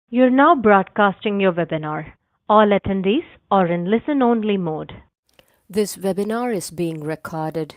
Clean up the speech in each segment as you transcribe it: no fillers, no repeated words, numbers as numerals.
You're now broadcasting your webinar. All attendees are in listen only mode. This webinar is being recorded.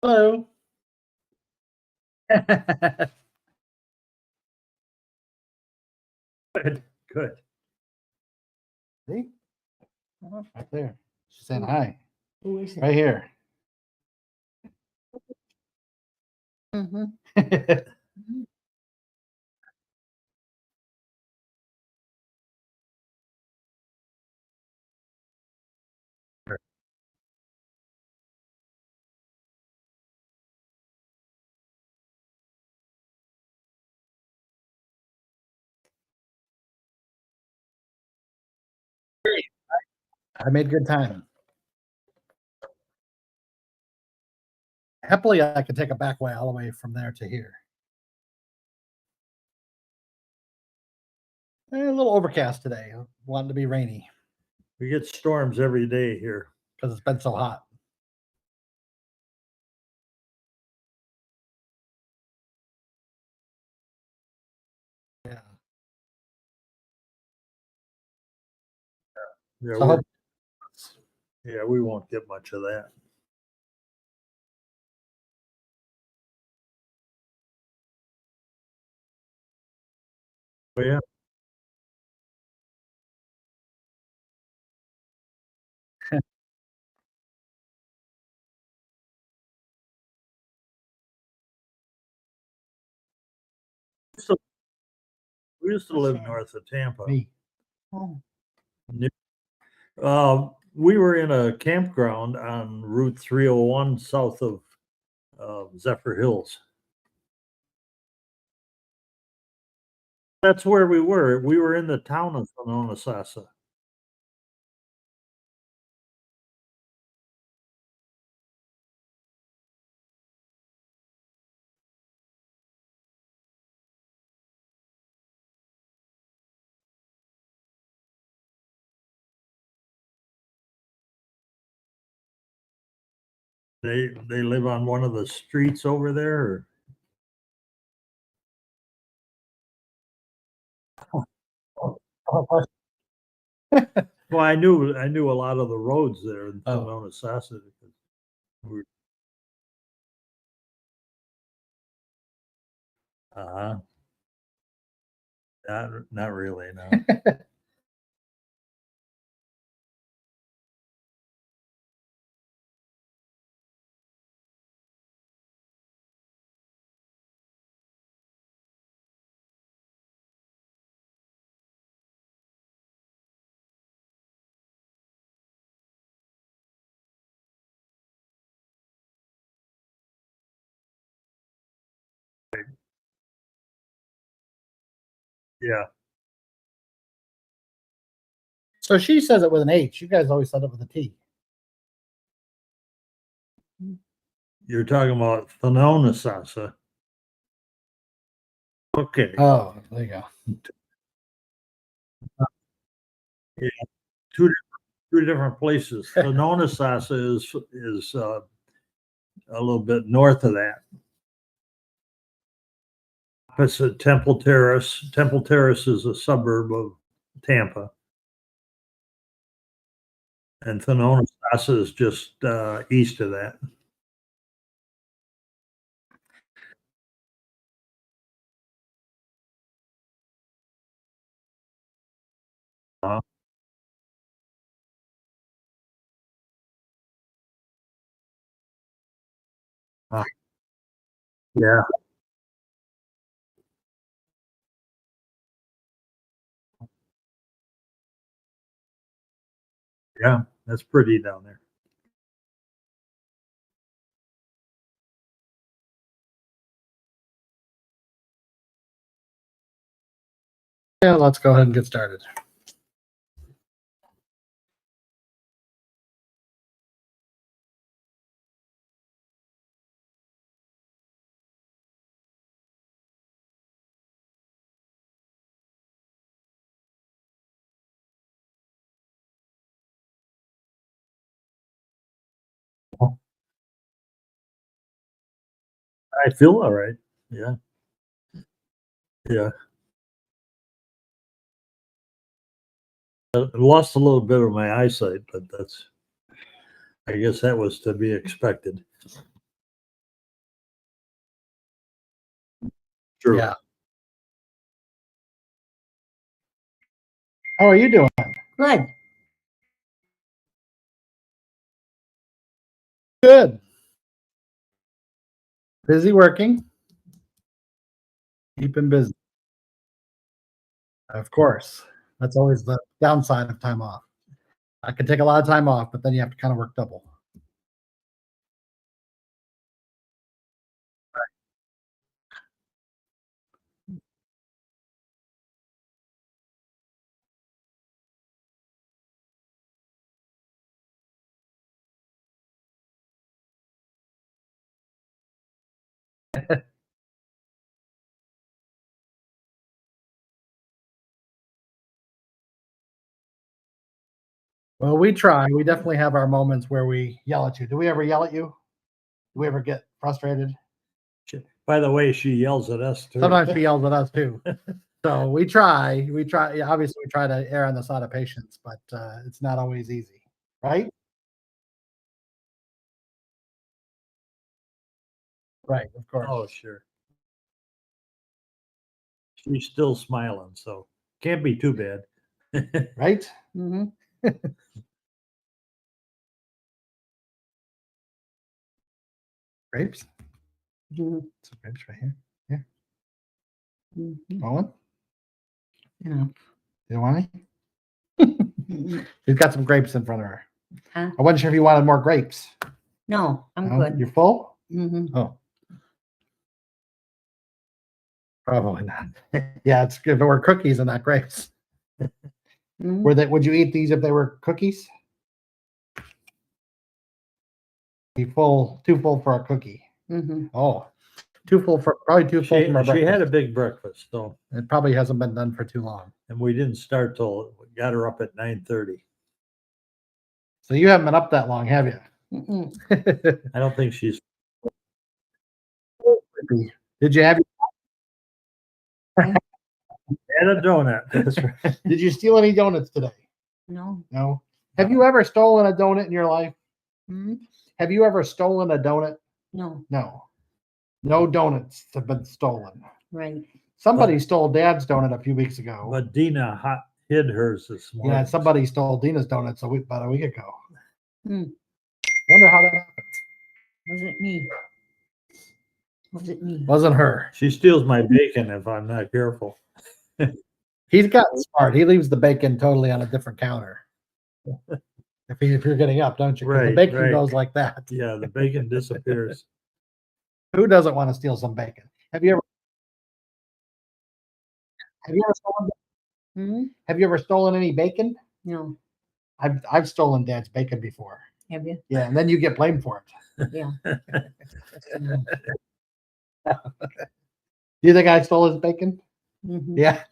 Hello. Good, good. See? Right there. She's saying hi. Who is it? Right here. I made good time. Happily, I could take a back way all the way from there to here. A little overcast today. Wanted to be rainy We get storms every day here. because it's been so hot. Yeah. Yeah, So I hope yeah, we won't get much of that. But yeah, so we used to live north of Tampa. me. We were in a campground on Route 301 south of Zephyr Hills. That's where we were. We were in the town of Sonoma. They live on one of the streets over there. Well, I knew a lot of the roads there in Sonoma. Uh-huh. Not really, no. Yeah. So she says it with an H. You guys always said it with a T. You're talking about Sonoma. Okay. Oh, there you go. Yeah, two different places. Sonoma is a little bit north of that. Opposite Temple Terrace. Temple Terrace is a suburb of Tampa, and Sonoma is just east of that. Uh, Uh, yeah, yeah, that's pretty down there. Yeah, let's go ahead and get started. I feel all right. Yeah, yeah. I lost a little bit of my eyesight, but I guess that was to be expected. True. Yeah. How are you doing? Good. Good. Busy working. Keeping busy. Of course. That's always the downside of time off. I can take a lot of time off, but then you have to kind of work double. Well, we try. We definitely have our moments where we yell at you. Do we ever yell at you? Do we ever get frustrated? By the way, she yells at us too. Sometimes she yells at us too. So we try. We try. Yeah, obviously, we try to err on the side of patience, but it's not always easy, right? Right. Of course. Oh, sure. She's still smiling, so can't be too bad. Right. Mm-hmm. Grapes. Mm-hmm. Some grapes right here. Yeah. Mm-hmm. Want one? Yeah. You want any? Mm-mm. She's got some grapes in front of her. Huh? I wasn't sure if you wanted more grapes. No, I'm No? good. You're full? Mm-hmm. Oh, probably not. Yeah, it's if it were cookies and not grapes. Mm-hmm. Were they? Would you eat these if they were cookies? Be full, too full for a cookie. Mm-hmm. Oh, too full for probably too full from our She breakfast. had a big breakfast, so It probably hasn't been done for too long. and we didn't start till got her up at 9:30. So you haven't been up that long, have you? Mm-mm. I don't think she's Did you have? had a donut. That's right. Did you steal any donuts today? No. No. Have you ever stolen a donut in your life? Mm-hmm. Have you ever stolen a donut? No. No. No donuts have been stolen. Right. Somebody stole Dad's donut a few weeks ago. But Dina hid hers this morning. Yeah, somebody stole Dina's donuts about a week ago. Hmm. Wonder how that happened. Was it me? Was it me? Wasn't her. She steals my bacon if I'm not careful. He's gotten smart. He leaves the bacon totally on a different counter. If you're getting up, don't you? 'Cause the Right, bacon right. goes like that. Yeah, the bacon disappears. Who doesn't want to steal some bacon? Have you ever stolen Mm-hmm. have you ever stolen any bacon? No. I've stolen Dad's bacon before. Have you? Yeah, and then you get blamed for it. Yeah. Do you think I stole his bacon? Mm-hmm. Yeah.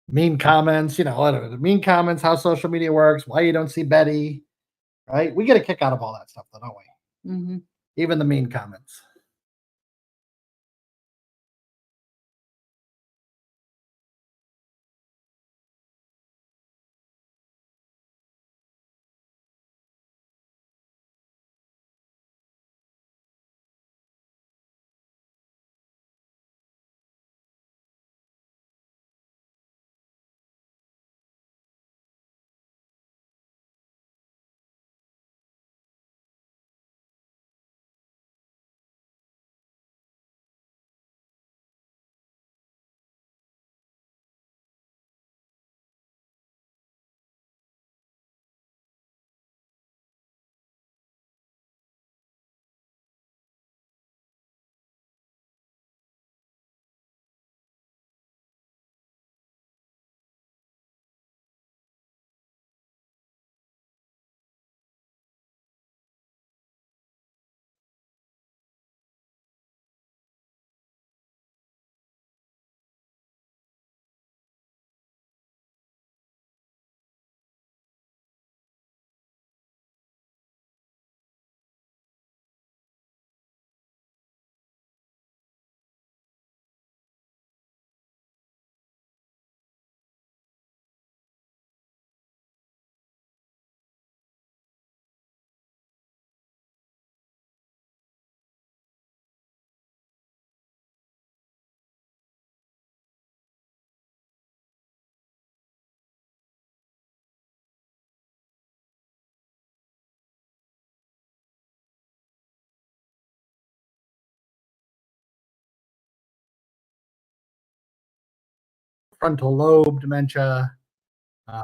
mean comments, whatever, the mean comments, how social media works, why you don't see Betty, right? We get a kick out of all that stuff, though, don't we? Mm-hmm. Even the mean comments. Frontal lobe dementia, uh,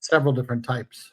several different types.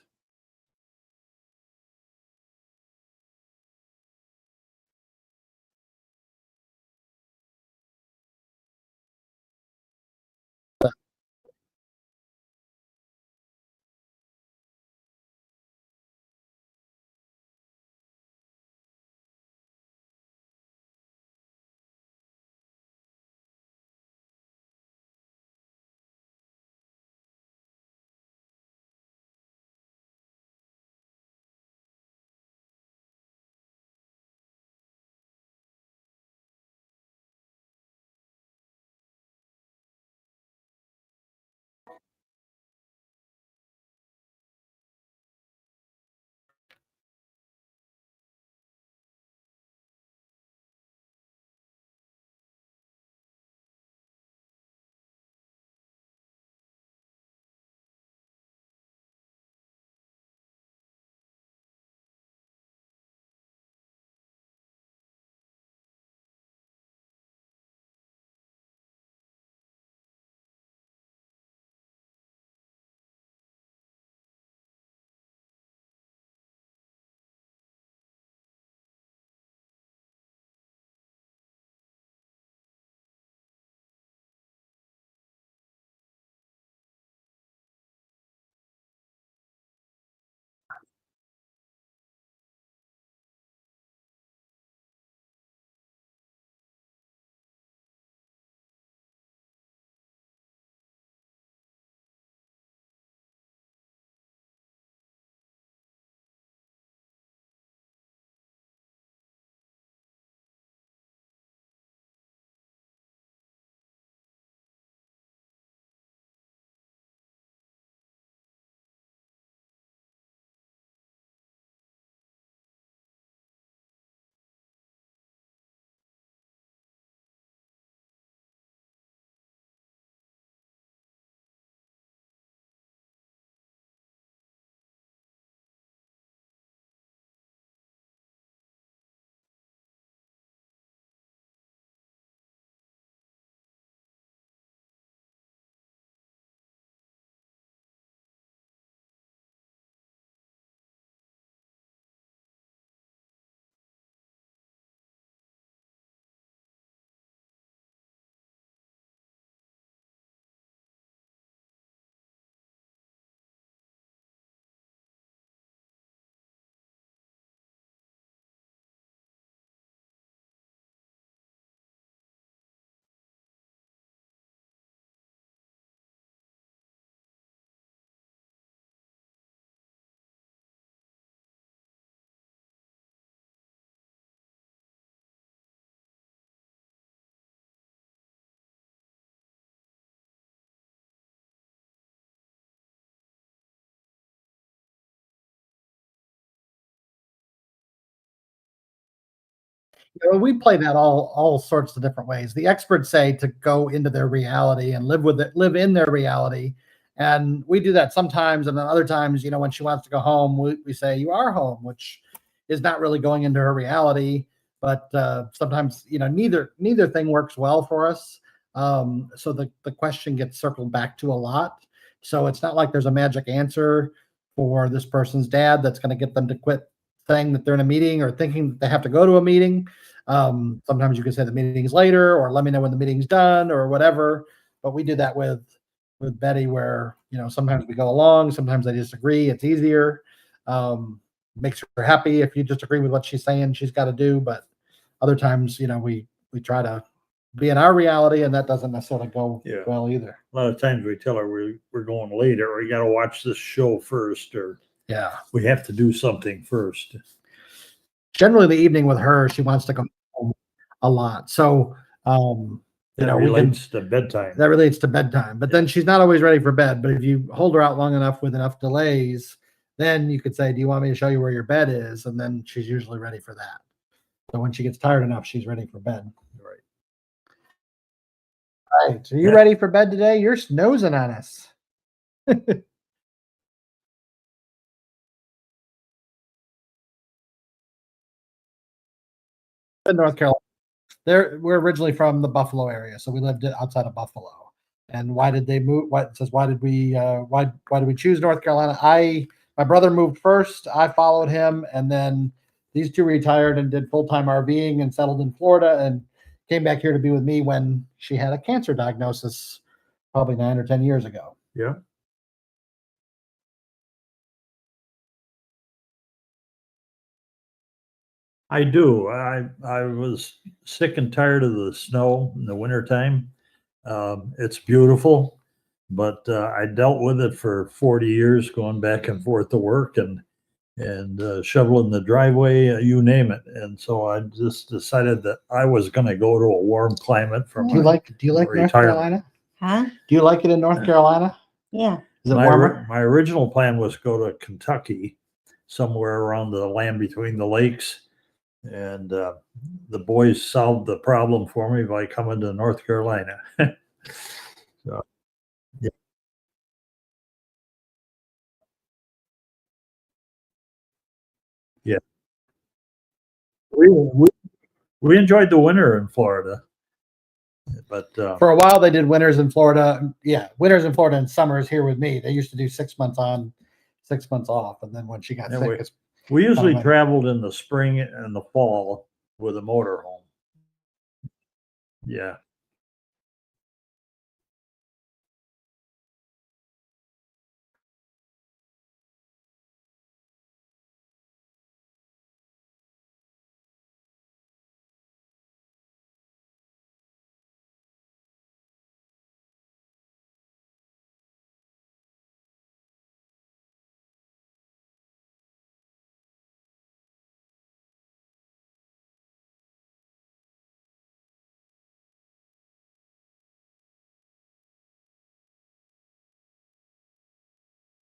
We play that all sorts of different ways. The experts say to go into their reality and live with it, live in their reality. And we do that sometimes. And then other times, when she wants to go home, we say, you are home, which is not really going into her reality. But sometimes, neither thing works well for us. So the question gets circled back to a lot. So it's not like there's a magic answer for this person's dad that's going to get them to quit saying that they're in a meeting or thinking that they have to go to a meeting. Sometimes you can say the meeting's later, or let me know when the meeting's done, or whatever. But we do that with Betty, where sometimes we go along, sometimes I disagree. It's easier. Makes her happy if you just agree with what she's saying she's got to do. But other times, we try to be in our reality, and that doesn't necessarily go well either. A lot of times we tell her we're going later, or you got to watch this show first, or we have to do something first. Generally, the evening with her, she wants to come home a lot. So, that relates to bedtime. That relates to bedtime. But then she's not always ready for bed. But if you hold her out long enough with enough delays, then you could say, do you want me to show you where your bed is? And then she's usually ready for that. So when she gets tired enough, she's ready for bed. Right. All right. Are you ready for bed today? You're snoozing on us. In North Carolina. We're originally from the Buffalo area, so we lived outside of Buffalo. And why did they move? Why did we choose North Carolina? My brother moved first. I followed him, and then these two retired and did full-time RVing and settled in Florida and came back here to be with me when she had a cancer diagnosis, probably 9 or 10 years ago. Yeah. I do. I was sick and tired of the snow in the wintertime. It's beautiful, but I dealt with it for 40 years, going back and forth to work and shoveling the driveway, you name it. And so I just decided that I was going to go to a warm climate. Do you like North Carolina? Huh? Do you like it in North Carolina? Yeah. Is it warmer? My original plan was to go to Kentucky, somewhere around the land between the lakes. And the boys solved the problem for me by coming to North Carolina. So, yeah. Yeah. We enjoyed the winter in Florida. But for a while they did winters in Florida. Yeah, winters in Florida and summers here with me. They used to do 6 months on, 6 months off. And then when she got sick, we usually traveled in the spring and the fall with a motorhome. Yeah.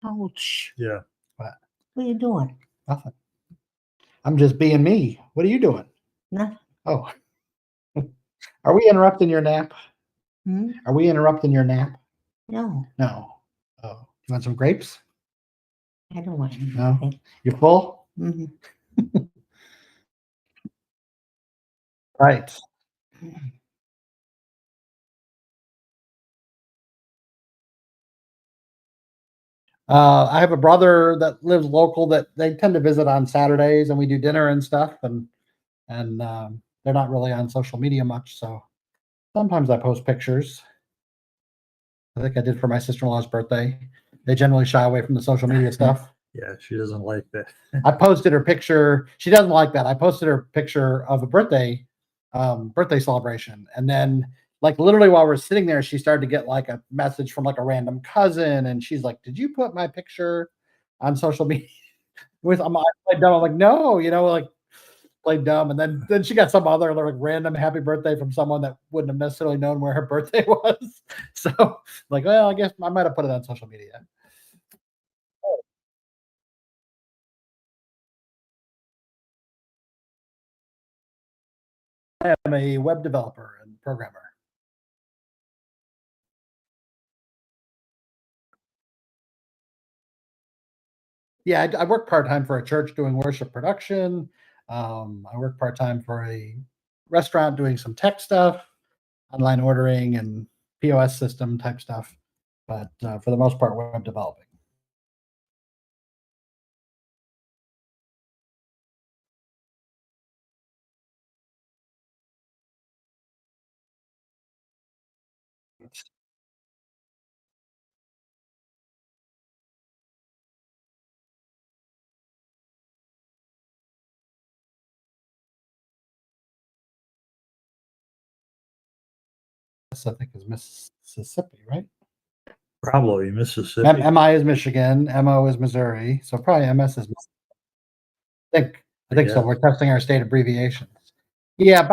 Ouch. Yeah. What are you doing? Nothing. I'm just being me. What are you doing? Nothing. Oh. Are we interrupting your nap? Hmm? Are we interrupting your nap? No, No. Oh, you want some grapes? I don't want anything. No. You're full? Mhm. Right. I have a brother that lives local that they tend to visit on Saturdays, and we do dinner and stuff, and they're not really on social media much, so sometimes I post pictures. I think I did for my sister-in-law's birthday. They generally shy away from the social media stuff. Yeah, she doesn't like that. I posted her picture. She doesn't like that. I posted her picture of a birthday celebration, and then like literally while we're sitting there, she started to get like a message from like a random cousin, and she's like, "Did you put my picture on social media?" I'm like dumb. I'm like, no, like played dumb, and then she got some other like random happy birthday from someone that wouldn't have necessarily known where her birthday was. So like, well, I guess I might have put it on social media. I am a web developer and programmer. Yeah, I work part-time for a church doing worship production. I work part-time for a restaurant doing some tech stuff, online ordering and POS system type stuff. But for the most part, web developing. This, I think, is Mississippi, right? Probably Mississippi. MI is Michigan, MO is Missouri, so probably MS is Mississippi. I think so. Yeah. We're testing our state abbreviations. Yeah,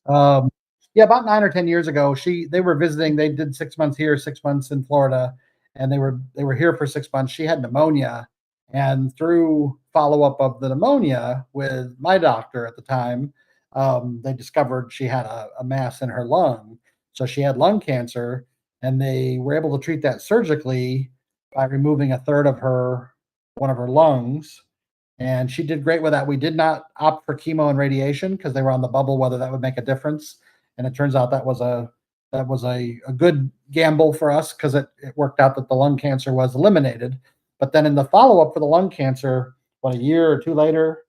Um, yeah, about 9 or 10 years ago, they were visiting. They did 6 months here, 6 months in Florida, and they were here for 6 months. She had pneumonia, and through follow up of the pneumonia with my doctor at the time, they discovered she had a mass in her lung. So she had lung cancer, and they were able to treat that surgically by removing a third of her one of her lungs, and she did great with that. We did not opt for chemo and radiation because they were on the bubble whether that would make a difference, and it turns out that was a good gamble for us because it worked out that the lung cancer was eliminated. But then in the follow up for the lung cancer, what, a year or two later,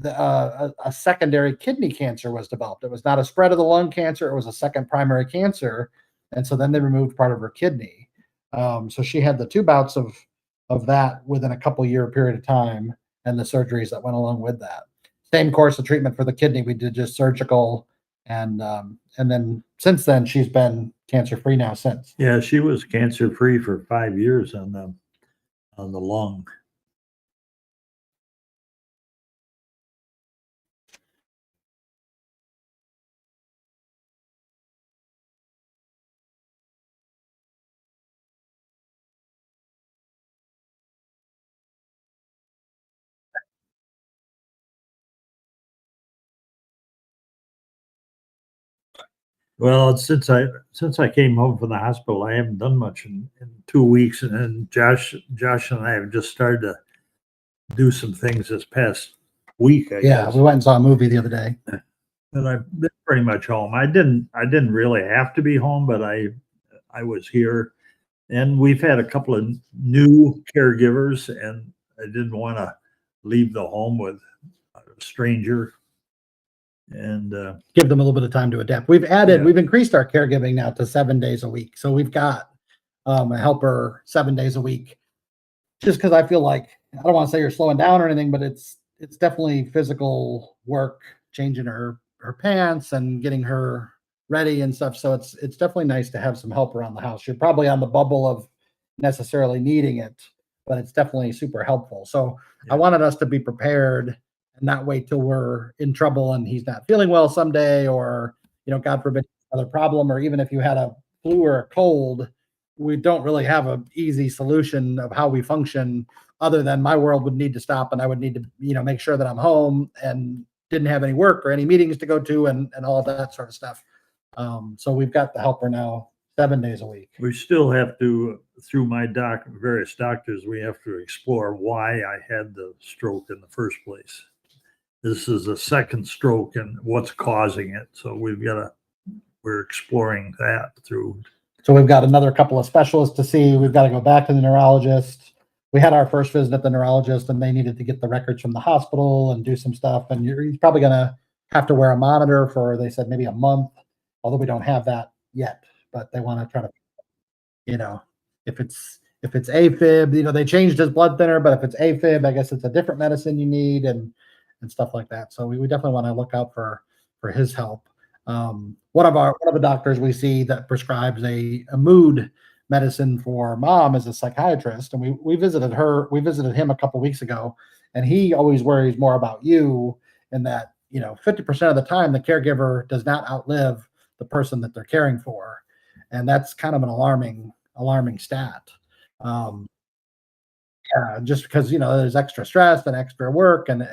a secondary kidney cancer was developed. It was not a spread of the lung cancer; it was a second primary cancer, and so then they removed part of her kidney. So she had the two bouts of that within a couple year period of time, and the surgeries that went along with that. Same course of treatment for the kidney. We did just surgical, and then since then she's been cancer free now since. Yeah, she was cancer free for 5 years on the lung. Well, since I came home from the hospital, I haven't done much in 2 weeks, and then Josh and I have just started to do some things this past week. I Yeah, guess. we went and saw a movie the other day. And I've been pretty much home. I didn't really have to be home, but I was here, and we've had a couple of new caregivers, and I didn't want to leave the home with a stranger. And Give them a little bit of time to adapt. Yeah. We've increased our caregiving now to 7 days a week. So we've got a helper 7 days a week. Just because I feel like, I don't want to say you're slowing down or anything, but it's definitely physical work, changing her pants and getting her ready and stuff. So it's definitely nice to have some help around the house. You're probably on the bubble of necessarily needing it, but it's definitely super helpful. So I Yeah. wanted us to be prepared and not wait till we're in trouble and he's not feeling well someday, or God forbid, another problem, or even if you had a flu or a cold, we don't really have an easy solution of how we function, other than my world would need to stop and I would need to, make sure that I'm home and didn't have any work or any meetings to go to, and all of that sort of stuff. So we've got the helper now 7 days a week. we still have to, through my various doctors, we have to explore why I had the stroke in the first place. This is a second stroke, and what's causing it. So we're exploring that through. So we've got another couple of specialists to see. We've got to go back to the neurologist. We had our first visit at the neurologist, and they needed to get the records from the hospital and do some stuff. And you're probably going to have to wear a monitor for, they said, maybe a month, although we don't have that yet. But they want to try to, if it's AFib, they changed his blood thinner, but if it's AFib, I guess it's a different medicine you need, and stuff like that. So we definitely want to look out for his help. One of the doctors we see that prescribes a mood medicine for mom is a psychiatrist, and we visited him a couple weeks ago, and he always worries more about you, and that 50% of the time the caregiver does not outlive the person that they're caring for, and that's kind of an alarming stat. just because there's extra stress and extra work and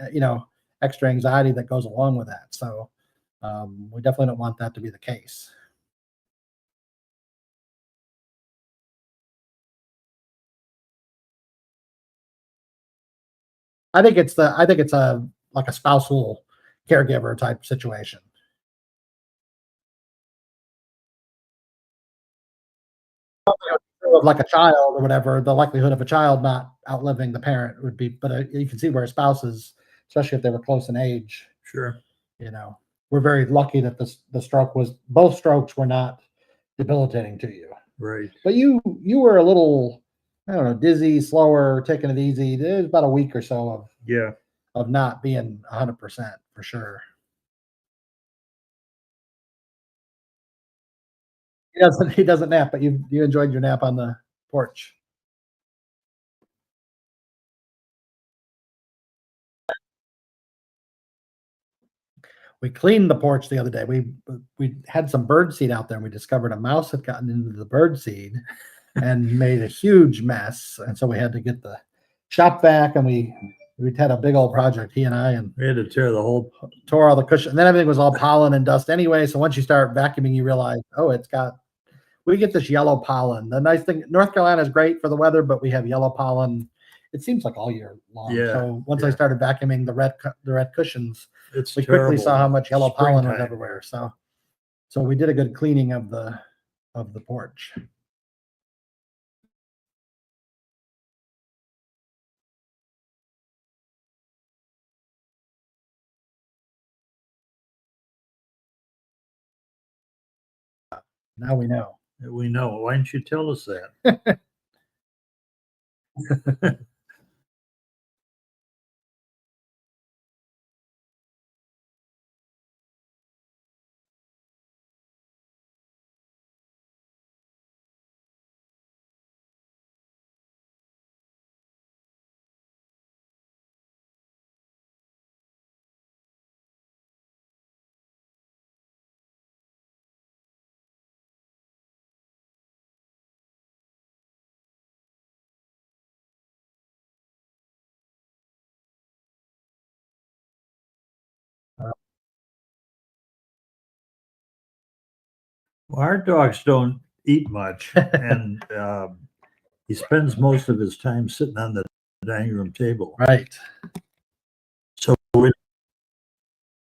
extra anxiety that goes along with that. So we definitely don't want that to be the case. I think it's a like a spousal caregiver type situation. Like a child or whatever, the likelihood of a child not outliving the parent would be, but you can see where spouses, especially if they were close in age, Sure. we're very lucky that both strokes were not debilitating to you. Right. But you were a little, I don't know, dizzy, slower, taking it easy. There's about a week or so Yeah. of not being 100% for sure. He doesn't nap, but you enjoyed your nap on the porch. We cleaned the porch the other day. We had some bird seed out there, and we discovered a mouse had gotten into the bird seed and made a huge mess. And so we had to get the shop vac, and we had a big old project, he and I, and We had to tear the whole. tore all the cushion. And then everything was all pollen and dust anyway. So once you start vacuuming, you realize, oh, we get this yellow pollen. The nice thing, North Carolina is great for the weather, but we have yellow pollen. It seems like all year long. Yeah, So once I yeah. started vacuuming the red cushions, It's we quickly saw how terrible. much yellow pollen was Springtime. everywhere. So we did a good cleaning of the porch. Now we know. We know. Why didn't you tell us that? Well, our dogs don't eat much, and he spends most of his time sitting on the dining room table. Right. So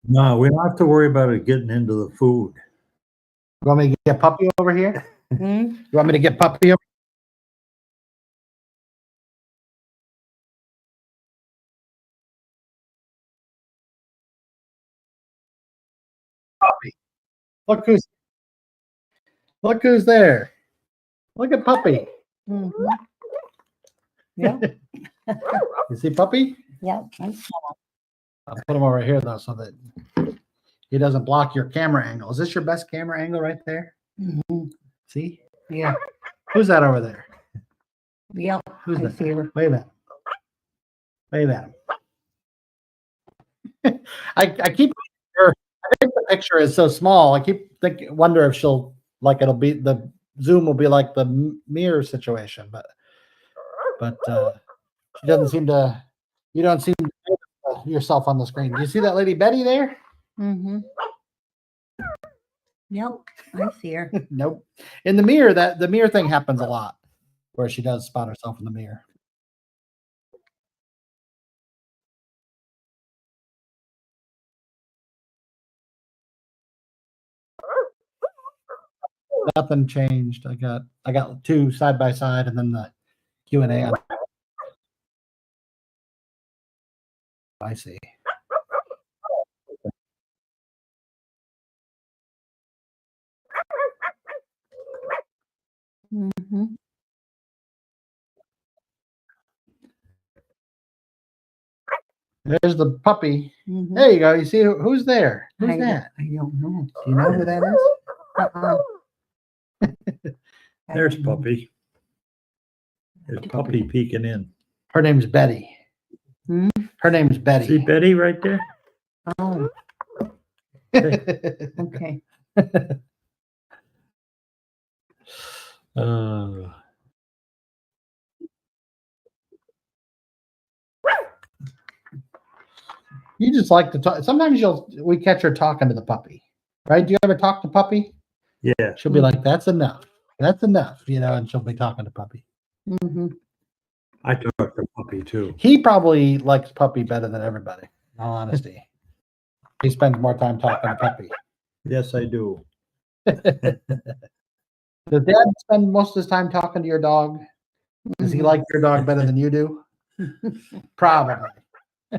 no, we don't have to worry about it getting into the food. You want me to get Puppy over here? Hmm? You want me to get Puppy over? Puppy. Look who's there. Look at Puppy. Mhm. Yeah, You see Puppy? yeah. I'll put him over here though, so that he doesn't block your camera angle. Is this your best camera angle right there? Mhm. See? Yeah, Who's that over there? yeah. Who's I that? see her. Wave at him. Wave at him. I keep. I think the picture is so small. I keep wonder if it'll be the zoom will be like the mirror situation, but she doesn't seem to. You don't seem to notice yourself on the screen. Do you see that lady Betty there? Mm-hmm. Yep, I see her. Nope. In the mirror, the mirror thing happens a lot, where she does spot herself in the mirror. Nothing changed. I got two side by side, and then the Q&A. I see. Mm-hmm. There's the puppy. Mm-hmm. There you go. You see who's there? Who's that? I don't know. Do you know who that is? Uh-uh. I There's don't know. Puppy. There's Puppy peeking in. Her name's Betty. Hmm? Her name's Betty. See Betty right there? Oh, okay. Uh, You just like to talk. Sometimes we catch her talking to the puppy, right? Do you ever talk to puppy? Yeah. She'll be like, "That's enough. That's enough," and she'll be talking to puppy. Mm-hmm. I talk to puppy too. He probably likes puppy better than everybody. In all honesty, he spends more time talking to puppy. Yes, I do. Does Dad spend most of his time talking to your dog? Does he like your dog better than you do? Probably.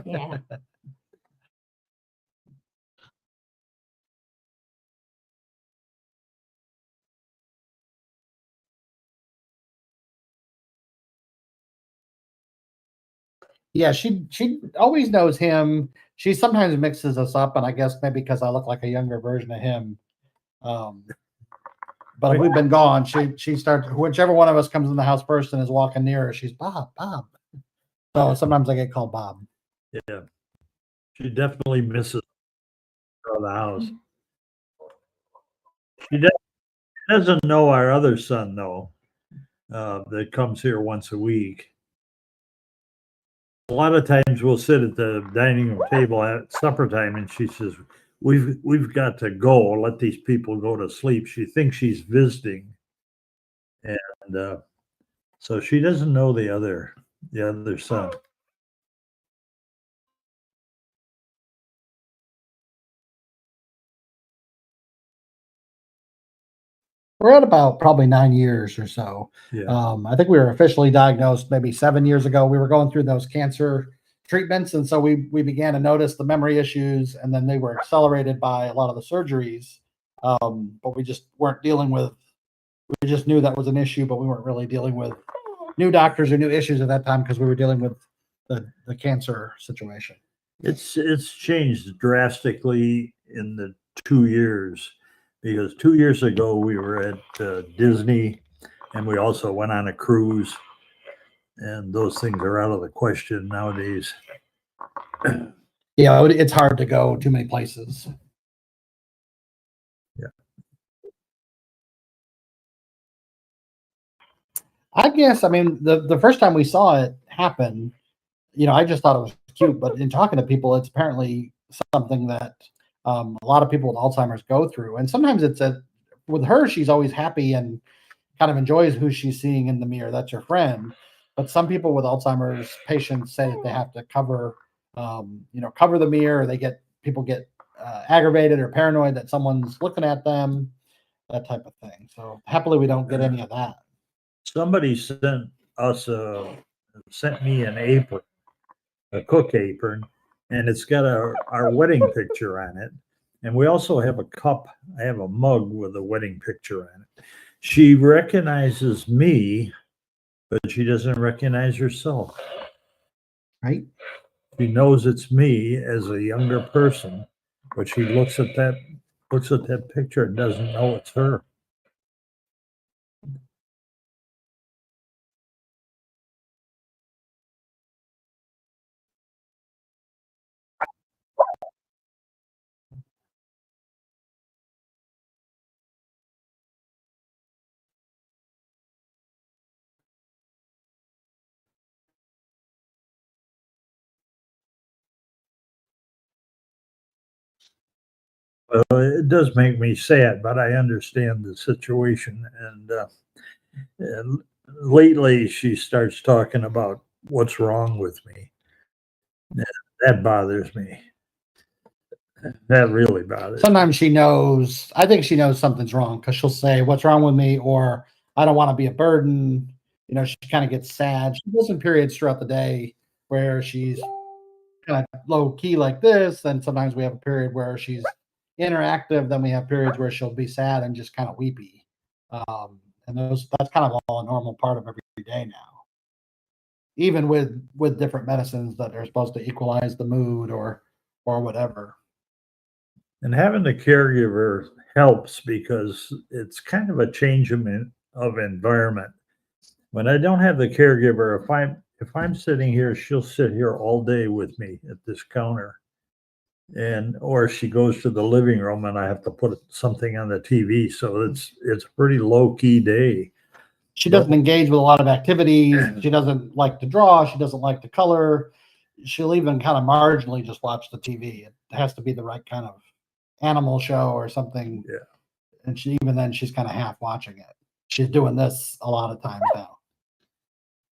Yeah. Yeah, she always knows him. She sometimes mixes us up, and I guess maybe because I look like a younger version of him. But if we've been gone, she starts, whichever one of us comes in the house first and is walking near her, she's Bob, Bob. So sometimes I get called Bob. Yeah. She definitely misses the house. She doesn't know our other son though, that comes here once a week. A lot of times we'll sit at the dining room table at supper time, and she says, "We've got to go. Let these people go to sleep." She thinks she's visiting, and so she doesn't know the other son. We're at about probably 9 years or so. Yeah. I think we were officially diagnosed maybe 7 years ago. We were going through those cancer treatments, and so we began to notice the memory issues, and then they were accelerated by a lot of the surgeries. But we just weren't dealing with. We just knew that was an issue, but we weren't really dealing with new doctors or new issues at that time because we were dealing with the cancer situation. It's changed drastically in the 2 years, because 2 years ago we were at Disney, and we also went on a cruise, and those things are out of the question nowadays. Yeah, it's hard to go too many places. Yeah. I guess, I mean, the first time we saw it happen, I just thought it was cute. But in talking to people, it's apparently something that a lot of people with Alzheimer's go through. And sometimes with her, she's always happy and kind of enjoys who she's seeing in the mirror. That's her friend. But some people with Alzheimer's patients say that they have to cover the mirror. Or people get aggravated or paranoid that someone's looking at them, that type of thing. So happily, we don't get any of that. Somebody sent me an apron, a cook apron, and it's got our wedding picture on it. And we also have a cup. I have a mug with a wedding picture on it. She recognizes me, but she doesn't recognize herself. Right? She knows it's me as a younger person, but she looks at that picture and doesn't know it's her. Well, it does make me sad, but I understand the situation. And lately, she starts talking about what's wrong with me. That bothers me. That really bothers me. Sometimes she knows, I think she knows something's wrong because she'll say, "What's wrong with me?" Or "I don't want to be a burden." She kind of gets sad. She goes in periods throughout the day where she's kind of low key like this. Then sometimes we have a period where she's interactive. Then we have periods where she'll be sad and just kind of weepy. And that's kind of all a normal part of every day now. Even with different medicines that are supposed to equalize the mood or whatever. And having the caregiver helps because it's kind of a change of environment. When I don't have the caregiver, if I'm sitting here, she'll sit here all day with me at this counter. Or she goes to the living room and I have to put something on the TV. So it's a pretty low key day. She doesn't engage with a lot of activities. She doesn't like to draw. She doesn't like to color. she'll even kind of marginally just watch the TV. It has to be the right kind of animal show or something. Yeah. And even then she's kind of half watching it. She's doing this a lot of times now.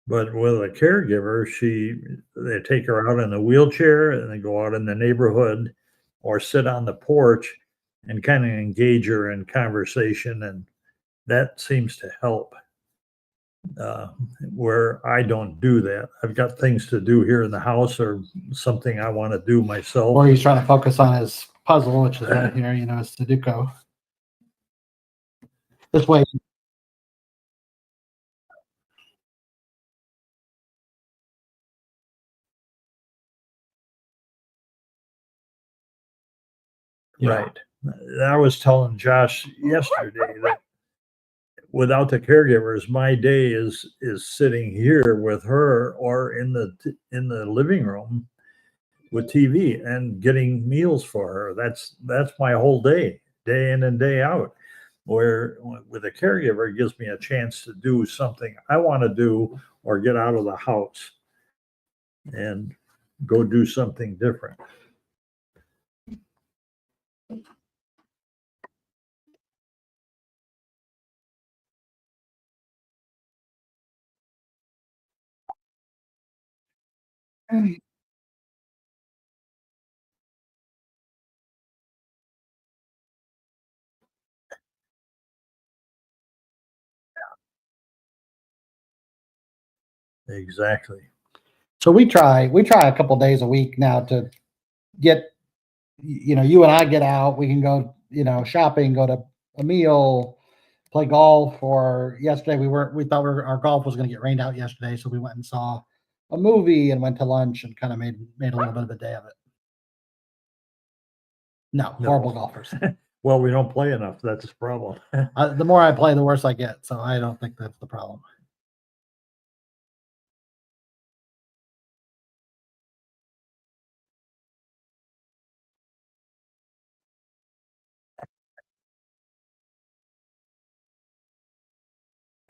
But with a caregiver, they take her out in a wheelchair and they go out in the neighborhood or sit on the porch and kind of engage her in conversation, and that seems to help. Where I don't do that. I've got things to do here in the house or something I want to do myself. Or he's trying to focus on his puzzle, which is right here, his Sudoku. This way. Right. I was telling Josh yesterday that without the caregivers, my day is sitting here with her or in the living room with TV and getting meals for her. That's my whole day in and day out. Where with a caregiver, it gives me a chance to do something I want to do or get out of the house and go do something different. Exactly. So we try a couple days a week now to get, you and I get out. We can go, shopping, go to a meal, play golf. Or yesterday we thought our golf was going to get rained out yesterday, so we went and saw a movie and went to lunch and kind of made a little bit of a day of it. No, horrible golfers. Well, we don't play enough. That's the problem. The more I play, the worse I get. So I don't think that's the problem.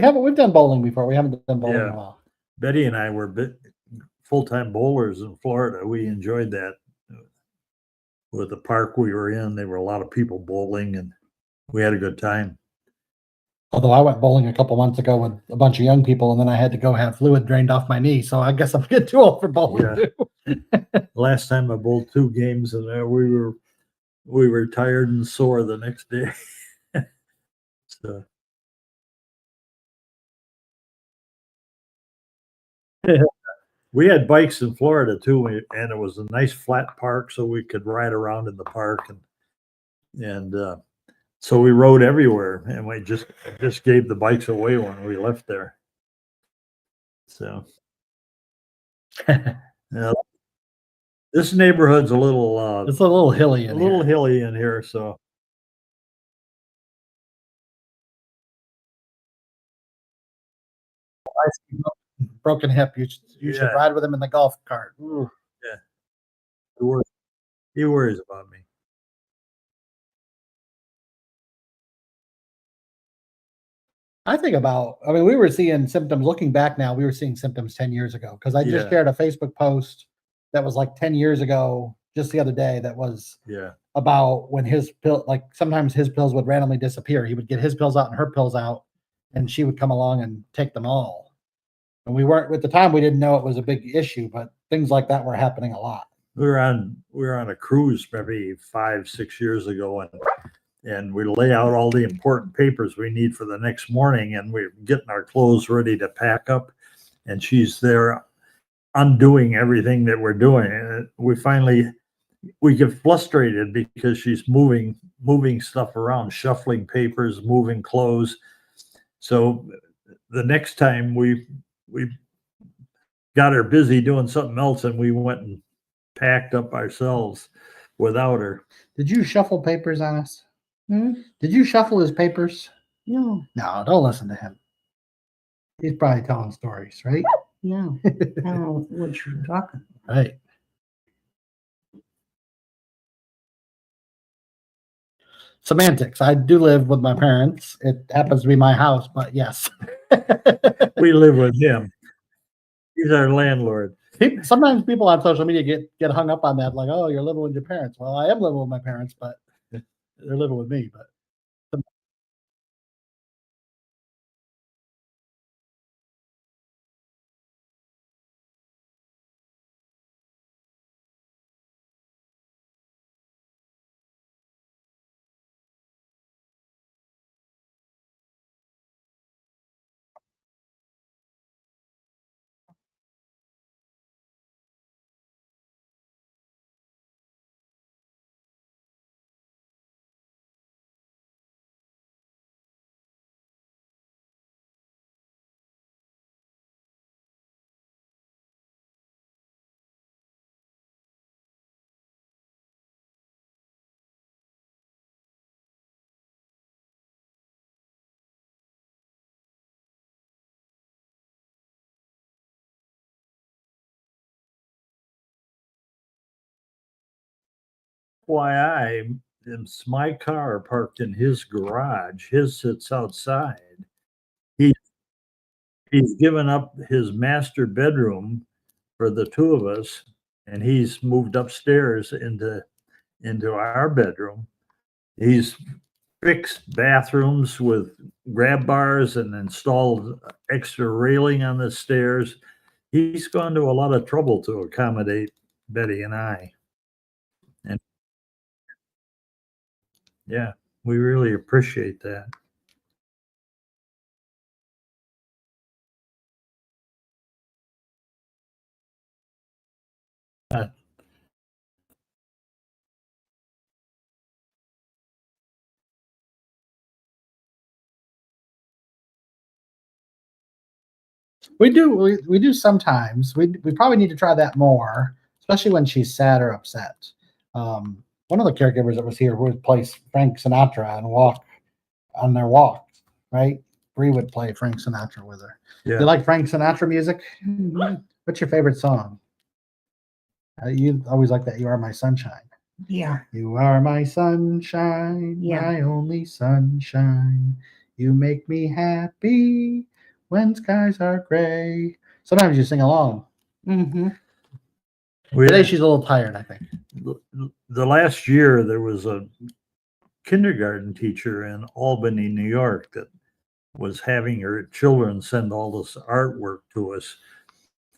We've done bowling before. We haven't done bowling in a while. Betty and I were full-time bowlers in Florida. We enjoyed that. With the park we were in, there were a lot of people bowling, and we had a good time. Although I went bowling a couple months ago with a bunch of young people, and then I had to go have fluid drained off my knee. So I guess I'm getting too old for bowling too. Last time I bowled 2 games, and we were tired and sore the next day. So. We had bikes in Florida too, and it was a nice flat park, so we could ride around in the park, and so we rode everywhere, and we just gave the bikes away when we left there. So, this neighborhood's a little it's a little hilly, hilly in here, so. Broken hip. You should ride with him in the golf cart. Ooh. Yeah. He worries about me. We were seeing symptoms, looking back now, we were seeing symptoms 10 years ago. Because I just shared a Facebook post that was like 10 years ago, just the other day, that was about when his pill, like sometimes his pills would randomly disappear. He would get his pills out and her pills out, and she would come along and take them all. And we weren't, at the time, we didn't know it was a big issue, but things like that were happening a lot. We were on a cruise maybe 5-6 years ago, and we lay out all the important papers we need for the next morning, and we're getting our clothes ready to pack up, and she's there undoing everything that we're doing. And we get frustrated because she's moving stuff around, shuffling papers, moving clothes. So the next time we got her busy doing something else, and we went and packed up ourselves without her. Did you shuffle papers on us? Hmm? Did you shuffle his papers? No. No, don't listen to him. He's probably telling stories, right? Yeah. I don't know what you're talking about. Right. Semantics. I do live with my parents. It happens to be my house, but yes. We live with him. He's our landlord. Sometimes people on social media get hung up on that, like, oh, you're living with your parents. Well, I am living with my parents, but they're living with me. But FYI, it's my car parked in his garage. His sits outside. He he's given up his master bedroom for the two of us, and he's moved upstairs into our bedroom. He's fixed bathrooms with grab bars and installed extra railing on the stairs. He's gone to a lot of trouble to accommodate Betty and I. And yeah, we really appreciate that. Uh, we do sometimes. We probably need to try that more, especially when she's sad or upset. One of the caregivers that was here would play Frank Sinatra and walk on their walks, right? Bree would play Frank Sinatra with her. Yeah. You like Frank Sinatra music? Mhm. What's your favorite song? You always like that. You Are My Sunshine. Yeah. You are my sunshine, Yeah. my only sunshine. You make me happy when skies are gray. Sometimes you sing along. Mm-hmm. Today she's a little tired, I think. The last year there was a kindergarten teacher in Albany, New York, that was having her children send all this artwork to us,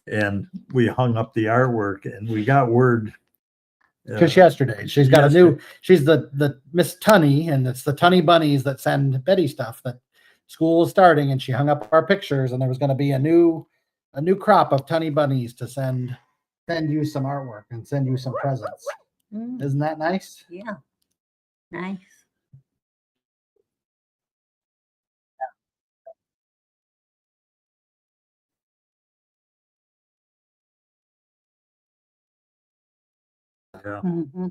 and we hung up the artwork, and we got word Just yesterday. She's got a new, she's the Miss Tunny, and it's the Tunny Bunnies that send Betty stuff. That school is starting, and she hung up our pictures, and there was going to be a new crop of Tunny Bunnies to send you some artwork and send you some presents. Mm, Isn't that nice? yeah. Nice. Yeah. Mm-hmm.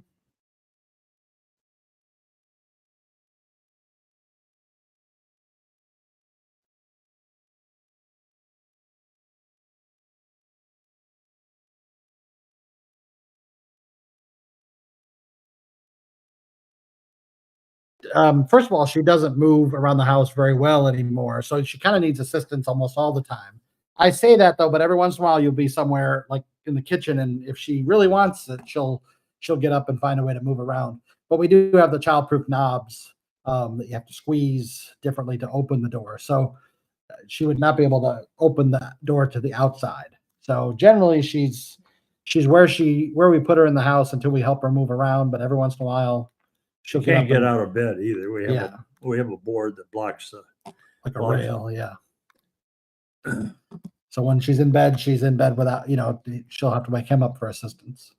First of all, she doesn't move around the house very well anymore, so she kind of needs assistance almost all the time. I say that though, but every once in a while you'll be somewhere like in the kitchen, and if she really wants it, she'll get up and find a way to move around. But we do have the childproof knobs that you have to squeeze differently to open the door, so she would not be able to open the door to the outside. So generally, she's where we put her in the house until we help her move around. But every once in a while, She she'll can't get and- out of bed either. Yeah. We have a board that blocks the like a Blocks rail, yeah. So when she's in bed without, she'll have to wake him up for assistance.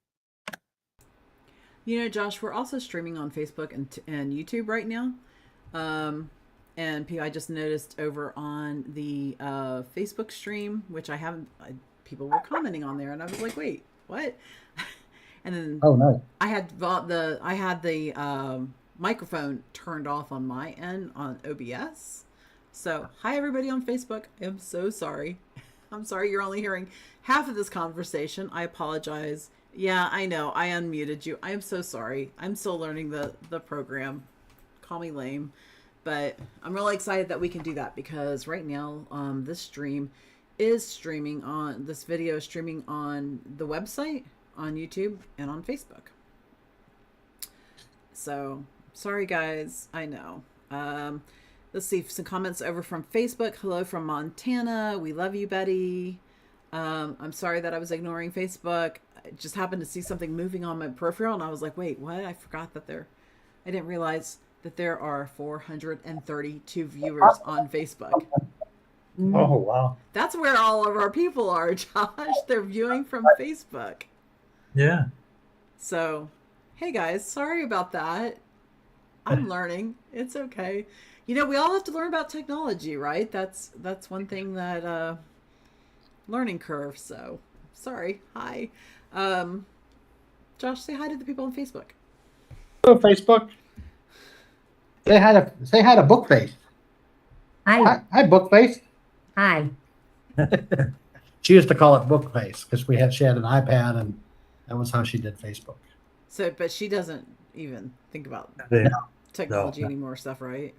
You know, Josh, we're also streaming on Facebook and YouTube right now. And I just noticed over on the Facebook stream, which people were commenting on there, and I was like, wait, what? And then Oh no. I had the microphone turned off on my end on OBS. So, hi everybody on Facebook. I'm so sorry. I'm sorry you're only hearing half of this conversation. I apologize. Yeah, I know. I unmuted you. I am so sorry. I'm still learning the program. Call me lame. But I'm really excited that we can do that because right now this stream is streaming on this video is streaming on the website, on YouTube, and on Facebook. So sorry guys, I know. Let's see some comments over from Facebook. Hello from Montana. We love you, Betty. I'm sorry that I was ignoring Facebook. I just happened to see something moving on my peripheral, and I was like, wait, what? I forgot that I didn't realize that there are 432 viewers on Facebook. Oh, wow. That's where all of our people are, Josh. They're viewing from Facebook. Yeah. So, hey guys, sorry about that. I'm learning. It's okay. You know, we all have to learn about technology, right? That's one thing that learning curve. So, sorry. Hi. Josh, say hi to the people on Facebook. Hello, Facebook. Say hi to Bookface. Hi. Hi, Bookface. Hi. She used to call it Bookface because she had an iPad, and that was how she did Facebook. So, but she doesn't even think about Yeah. technology No. anymore stuff, right?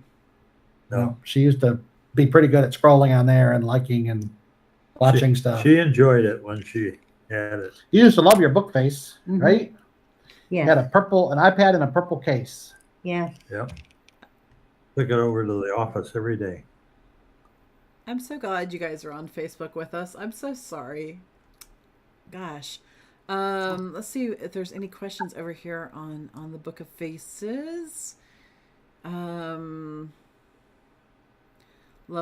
No. She used to be pretty good at scrolling on there and liking and watching stuff. She enjoyed it when she had it. You used to love your Bookface, Mhm. right? Yeah. You had an iPad in a purple case. Yeah. Yep. Took it over to the office every day. I'm so glad you guys are on Facebook with us. I'm so sorry. Gosh. Let's see if there's any questions over here on the Book of Faces. Love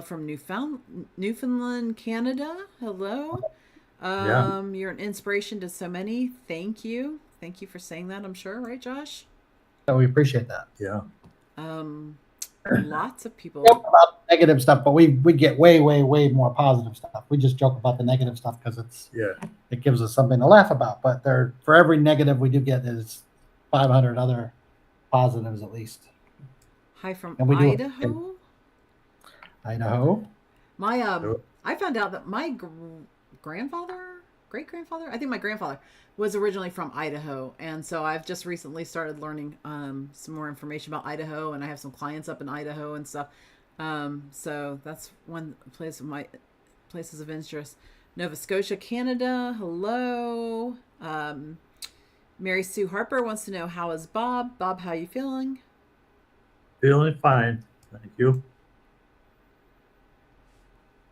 from Newfoundland, Canada. Hello. Yeah. You're an inspiration to so many. Thank you. Thank you for saying that, I'm sure, right, Josh? So we appreciate that. Yeah. Lots of people. We joke about negative stuff, but we get way, way, way more positive stuff. We just joke about the negative stuff because it gives us something to laugh about. But for every negative we do get is 500 other positives at least. Hi from And we do- Idaho. Idaho. I found out that my great grandfather, I think my grandfather was originally from Idaho, and so I've just recently started learning some more information about Idaho, and I have some clients up in Idaho and stuff. So that's one place of my places of interest. Nova Scotia, Canada. Hello. Mary Sue Harper wants to know, how is Bob? Bob, how you feeling? Feeling fine. Thank you.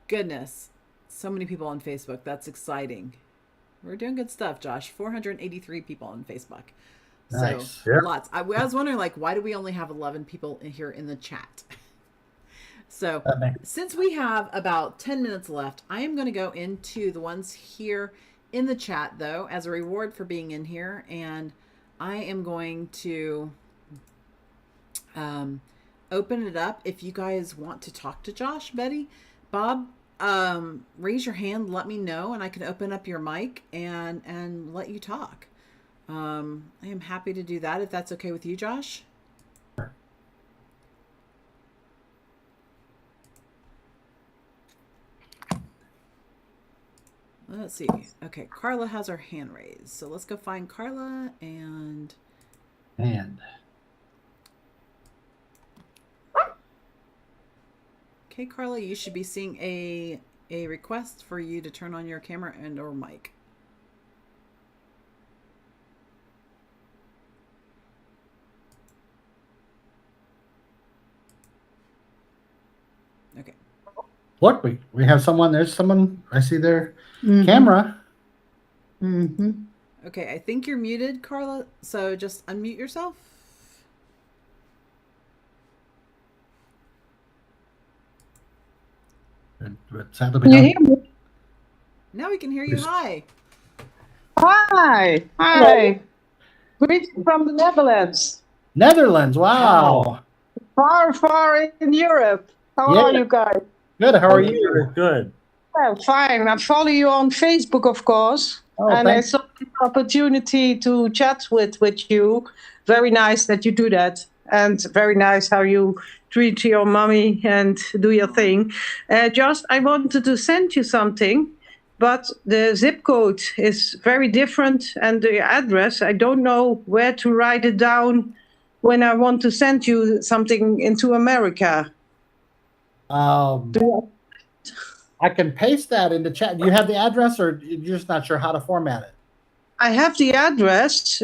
Goodness, so many people on Facebook. That's exciting. We're doing good stuff, Josh. 483 people on Facebook. Nice. So Yeah. lots. I was wondering, like, why do we only have 11 people in here in the chat? So since we have about 10 minutes left, I am going to go into the ones here in the chat, though, as a reward for being in here. And I am going to open it up. If you guys want to talk to Josh, Betty, Bob, raise your hand, let me know, and I can open up your mic and let you talk. I am happy to do that if that's okay with you, Josh. Let's see. Okay, Carla has her hand raised. So let's go find Carla and okay, Carla, you should be seeing a request for you to turn on your camera and or mic. Okay. Look, we have someone. There's someone. I see their Mhm. camera. Mm-hmm. Okay, I think you're muted, Carla. So just unmute yourself. Sadly, Can you hear me? Now we can hear you. Yes. Hi. Hi. Hi. Greetings from the Netherlands. Netherlands. Wow. Far, far in Europe. How Yeah. are you guys? Good. How are you? Good. Well, fine. I follow you on Facebook, of course. Oh, and I thanks. saw the opportunity to chat with you. Very nice that you do that. And very nice how you treat your mommy and do your thing. Just, I wanted to send you something, but the zip code is very different. And the address, I don't know where to write it down when I want to send you something into America. I can paste that into chat. Do you have the address, or you're just not sure how to format it? I have the address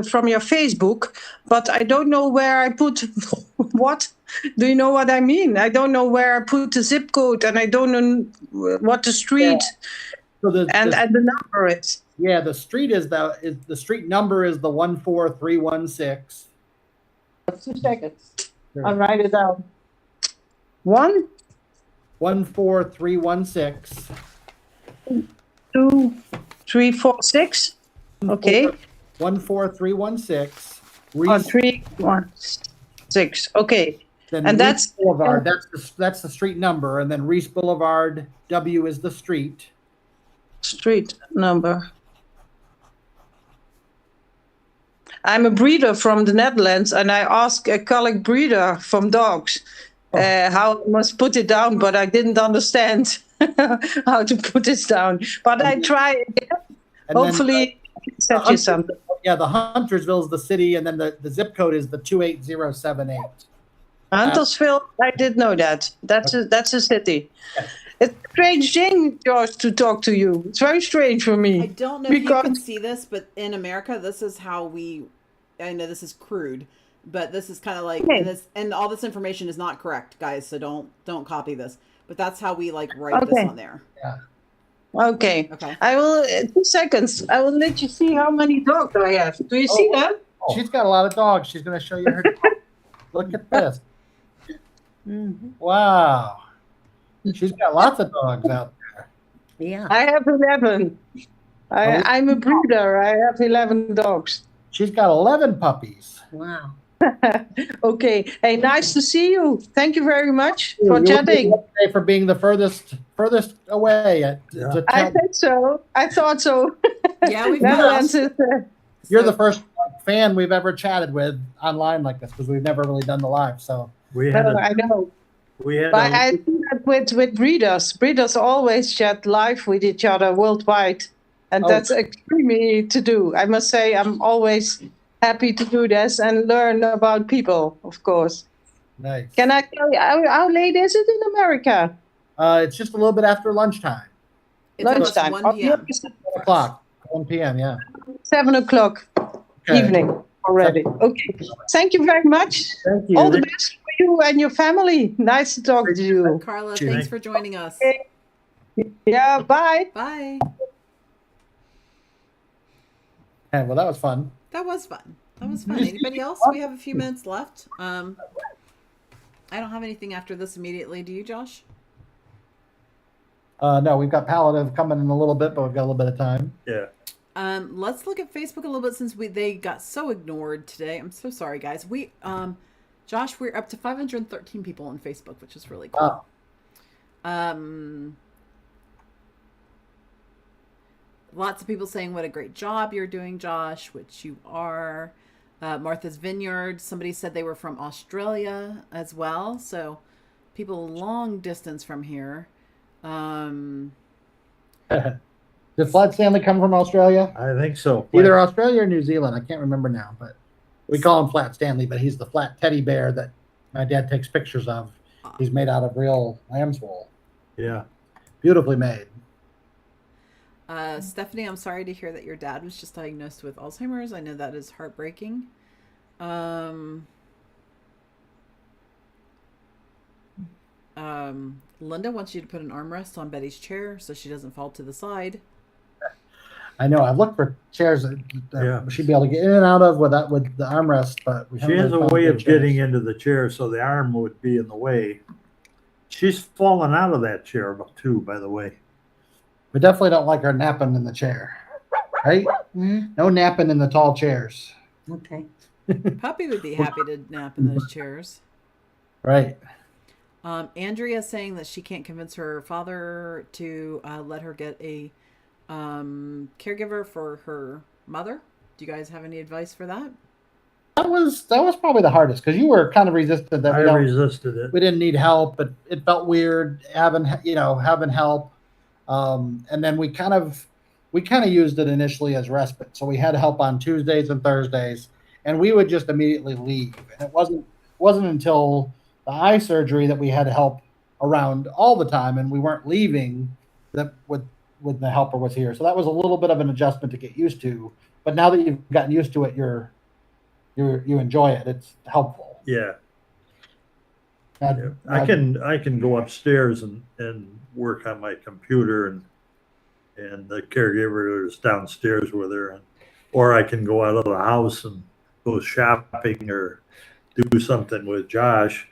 from your Facebook, but I don't know where I put what. Do you know what I mean? I don't know where I put the zip code, and I don't know what the street So and the number is. yeah, the street is the street number is the 14316. 2 seconds. Sure. I'll write it down. 14316. 2, 3, 4, 6. Okay. 14316. Oh, 3, 1, 6. Okay. Then And Reese that's Boulevard. That's the street number, and then Reese Boulevard. W is the street. street number. I'm a breeder from the Netherlands, and I asked a colleague breeder from dogs how I must put it down, but I didn't understand how to put it down. But I try again. And Hopefully, set you something. Yeah, the Huntersville is the city, and then the zip code is the 28078. Huntersville, I did know that. That's a city. Yes. It's a strange thing, George, to talk to you. It's very strange for me. I don't know if you can because see this, but in America, this is how I know this is crude, but this is kind of like, Okay. and all this information is not correct, guys. So don't copy this. But that's how we like write this Okay. on there. Okay. Okay. I will 2 seconds. I will let you see how many dogs I have. Do you see them? She's got a lot of dogs. She's going to show you her. Look at this. Wow. She's got lots of dogs out there. Yeah. I have 11. I'm a breeder. I have 11 dogs. She's got 11 puppies. Wow. Okay. Hey, nice to see you. Thank you very much for You chatting. were for being the furthest away. To I tell- think so. I thought so. Yeah, we've Netherlands got. is, You're the first fan we've ever chatted with online like this, because we've never really done the live. So We had I know. we had But a, I do that with breeders. Breeders always chat live with each other worldwide. And Oh. that's extremely to do. I must say, I'm always happy to do this and learn about people, of course. nice. Can I tell you, how late is it in America? It's just a little bit after lunchtime. It's almost Lunchtime. 1 Oh, p.m. here it's 1 o'clock. 1 p.m. Yeah. 7 o'clock Okay. evening already. Okay. Thank you very much. Thank you. All the best for you and your family. Nice to talk to you. Carla, Cheers. thanks for joining us. Yeah, bye. Bye. Okay, well, that was fun. That was fun. That was fun. Anybody else? We have a few minutes left. I don't have anything after this immediately. Do you, Josh? No, we've got palliative coming in a little bit, but we've got a little bit of time. yeah. Let's look at Facebook a little bit since they got so ignored today. I'm so sorry, guys. Josh, we're up to 513 people on Facebook, which is really cool. Wow. Lots of people saying what a great job you're doing, Josh, which you are. Martha's Vineyard, somebody said they were from Australia as well. So people long distance from here. Did Flat Stanley come from Australia? I think so. Either Australia or New Zealand. I can't remember now, but we call him Flat Stanley, but he's the flat teddy bear that my dad takes pictures of. He's made out of real lamb's wool. Yeah. Beautifully made. Stephanie, I'm sorry to hear that your dad was just diagnosed with Alzheimer's. I know that is heartbreaking. Linda wants you to put an armrest on Betty's chair so she doesn't fall to the side. I know. I've looked for chairs that Yeah. she'd be able to get in and out of with the armrest, but we She haven't has a really found way good of getting chairs. into the chair, so the arm would be in the way. She's fallen out of that chair too, by the way. We definitely don't like her napping in the chair, right? No napping in the tall chairs, Okay. Puppy would be happy to nap in those chairs. right? Andrea saying that she can't convince her father to let her get a caregiver for her mother. Do you guys have any advice for that? That was probably the hardest, because you were kind of resistant that I resisted it. we didn't need help, but it felt weird having help. And then we kind of used it initially as respite. So we had help on Tuesdays and Thursdays, and we would just immediately leave. And it wasn't until the eye surgery that we had help around all the time, and we weren't leaving that when the helper was here. So that was a little bit of an adjustment to get used to. But now that you've gotten used to it, you enjoy it. It's helpful. Yeah. Now- Yeah. now- I can go upstairs and work on my computer, and the caregiver is downstairs with her, or I can go out of the house and go shopping or do something with Josh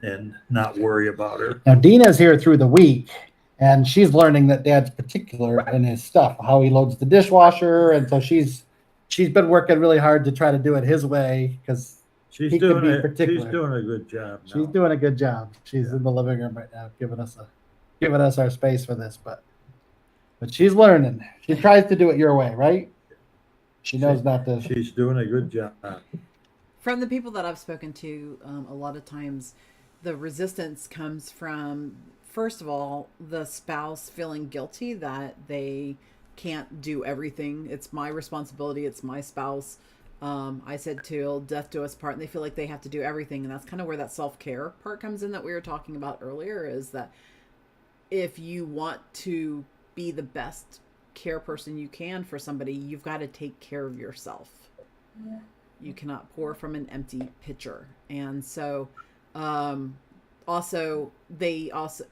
and not worry about her. Now Dina's here through the week, and she's learning that Dad's particular in his stuff, how he loads the dishwasher, and so she's been working really hard to try to do it his way because She's He could doing be it. particular. She's doing a good job. she's now. doing a good job. She's in the living room right now, giving us our space for this, but she's learning. She tries to do it your way, right? She knows not to. She's doing a good job. From the people that I've spoken to, a lot of times the resistance comes from, first of all, the spouse feeling guilty that they can't do everything. It's my responsibility. It's my spouse. I said till death do us part, and they feel like they have to do everything. And that's kind of where that self-care part comes in that we were talking about earlier, is that if you want to be the best care person you can for somebody, you've got to take care of yourself. Yeah. You cannot pour from an empty pitcher. And so, also,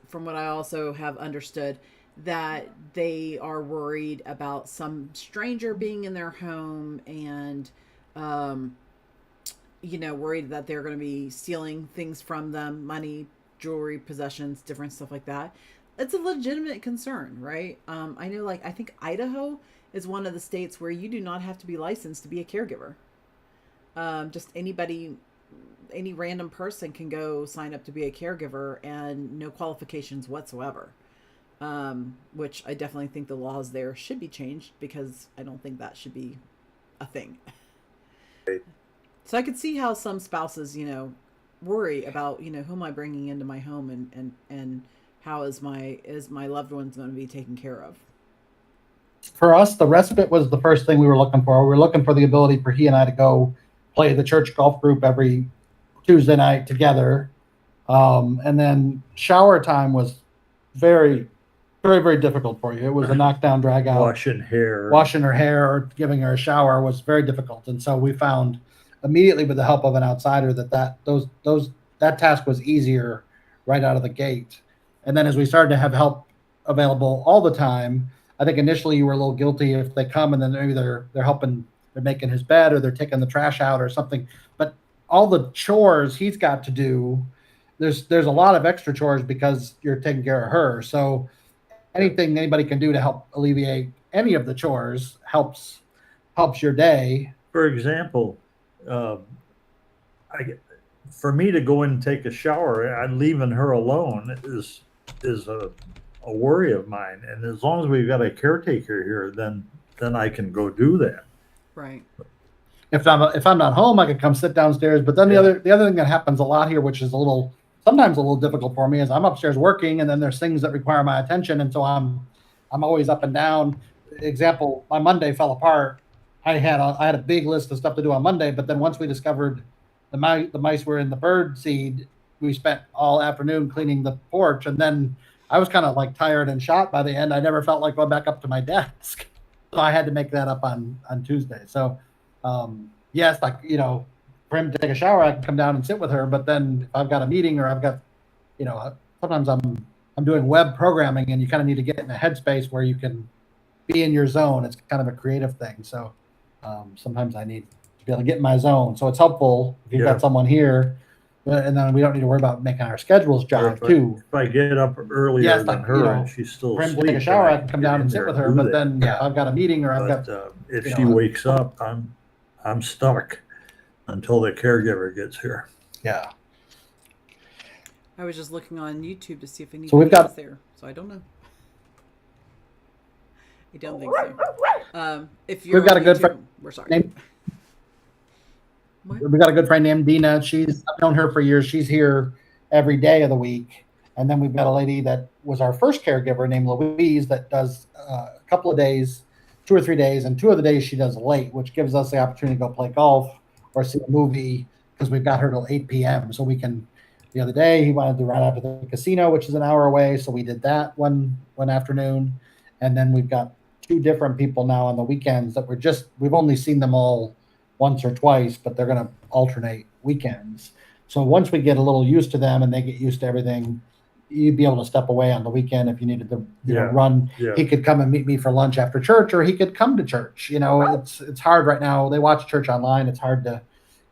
from what I also have understood, that they are worried about some stranger being in their home and, worried that they're going to be stealing things from them, money, jewelry, possessions, different stuff like that. It's a legitimate concern, right? I know, I think Idaho is one of the states where you do not have to be licensed to be a caregiver. Just any random person can go sign up to be a caregiver and no qualifications whatsoever. Which I definitely think the laws there should be changed, because I don't think that should be a thing. So I could see how some spouses, worry about, who am I bringing into my home, and how is my loved ones going to be taken care of. For us, the respite was the first thing we were looking for. We were looking for the ability for he and I to go play the church golf group every Tuesday night together. And then shower time was very, very, very difficult for you. It was a knockdown, drag out. Washing hair. Washing her hair or giving her a shower was very difficult. And so we found immediately, with the help of an outsider, that task was easier right out of the gate. And then as we started to have help available all the time, I think initially you were a little guilty if they come and then maybe they're helping, they're making his bed or they're taking the trash out or something. But all the chores he's got to do, there's a lot of extra chores because you're taking care of her. So anything anybody can do to help alleviate any of the chores helps your day. For example, for me to go in and take a shower, I'm leaving her alone is a worry of mine. And as long as we've got a caretaker here, then I can go do that. Right. If I'm not home, I could come sit downstairs. But then the other thing that happens a lot here, which is sometimes a little difficult for me, is I'm upstairs working, and then there's things that require my attention, and so I'm always up and down. Example, my Monday fell apart. I had a big list of stuff to do on Monday, but then once we discovered the mice were in the bird seed, we spent all afternoon cleaning the porch, and then I was kind of tired and shot by the end. I never felt like going back up to my desk, so I had to make that up on Tuesday. So yes, for him to take a shower, I can come down and sit with her. But then if I've got a meeting or I've got, sometimes I'm doing web programming, and you kind of need to get in a headspace where you can be in your zone. It's kind of a creative thing. So sometimes I need to be able to get in my zone. So it's helpful if you've got someone here, and then we don't need to worry about making our schedules jive too. If I get up earlier than her and she's still for him to asleep, take a shower, I can come down and sit with her. But that. then if I've got a meeting or I've got, if she wakes up, I'm stuck until the caregiver gets here. Yeah. I was just looking on YouTube to see if anybody So we've got is there. So I don't know. I don't think so. If you're We've got on a good YouTube, friend we're sorry. We've got a good friend named Dina. I've known her for years. She's here every day of the week. And then we've got a lady that was our first caregiver named Louise that does a couple of days, 2 or 3 days, and 2 of the days she does late, which gives us the opportunity to go play golf or see a movie, because we've got her till 8 p.m. So we can, the other day. He wanted to ride out to the casino, which is an hour away, so we did that one afternoon. And then we've got 2 different people now on the weekends that we've only seen them all once or twice, but they're going to alternate weekends. So once we get a little used to them and they get used to everything, you'd be able to step away on the weekend if you needed to run. Yeah. He could come and meet me for lunch after church, or he could come to church. It's hard right now. They watch church online. It's hard to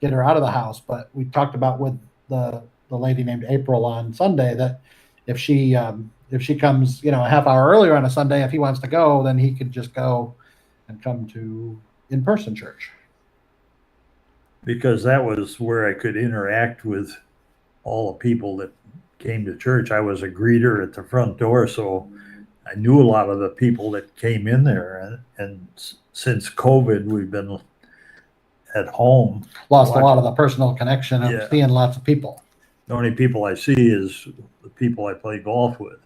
get her out of the house. But we talked about with the lady named April on Sunday that if she comes, a half hour earlier on a Sunday, if he wants to go, then he could just go and come to in-person church. Because that was where I could interact with all the people that came to church. I was a greeter at the front door, so I knew a lot of the people that came in there. And since COVID, we've been at home. Lost a lot of the personal connection of seeing lots of people. The only people I see is the people I play golf with.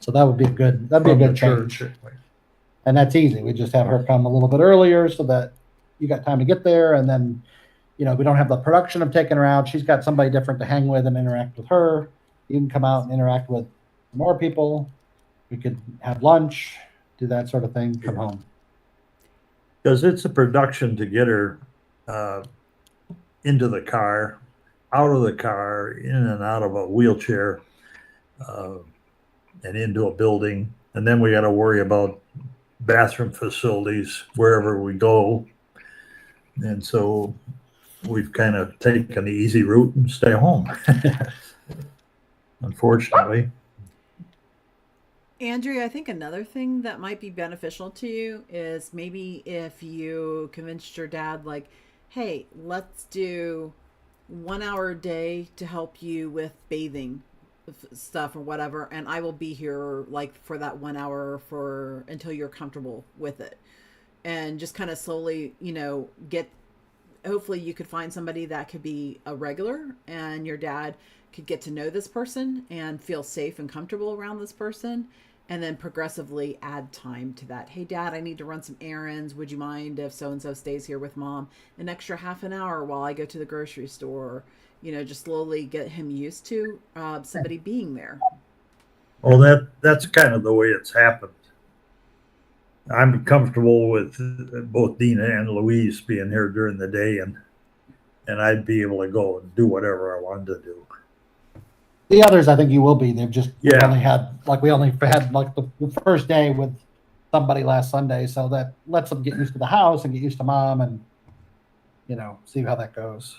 So that would be a good change. Church. And that's easy. We just have her come a little bit earlier so that you got time to get there. And then, we don't have the production of taking her out. She's got somebody different to hang with and interact with her. You can come out and interact with more people. We could have lunch, do that sort of thing, come home. Because it's a production to get her into the car, out of the car, in and out of a wheelchair, and into a building. And then we got to worry about bathroom facilities wherever we go. And so we've kind of taken the easy route and stay home, unfortunately. Andrea, I think another thing that might be beneficial to you is maybe if you convinced your dad, like, hey, let's do 1 hour a day to help you with bathing stuff or whatever, and I will be here like for that 1 hour until you're comfortable with it. And just kind of slowly, hopefully you could find somebody that could be a regular, and your dad could get to know this person and feel safe and comfortable around this person, and then progressively add time to that. Hey, Dad, I need to run some errands. Would you mind if so-and-so stays here with Mom an extra half an hour while I go to the grocery store? Just slowly get him used to somebody being there. Well, that's kind of the way it's happened. I'm comfortable with both Dina and Louise being here during the day, and I'd be able to go and do whatever I wanted to do. The others, I think you will be. They've just only had the first day with somebody last Sunday, so that lets them get used to the house and get used to Mom, and see how that goes.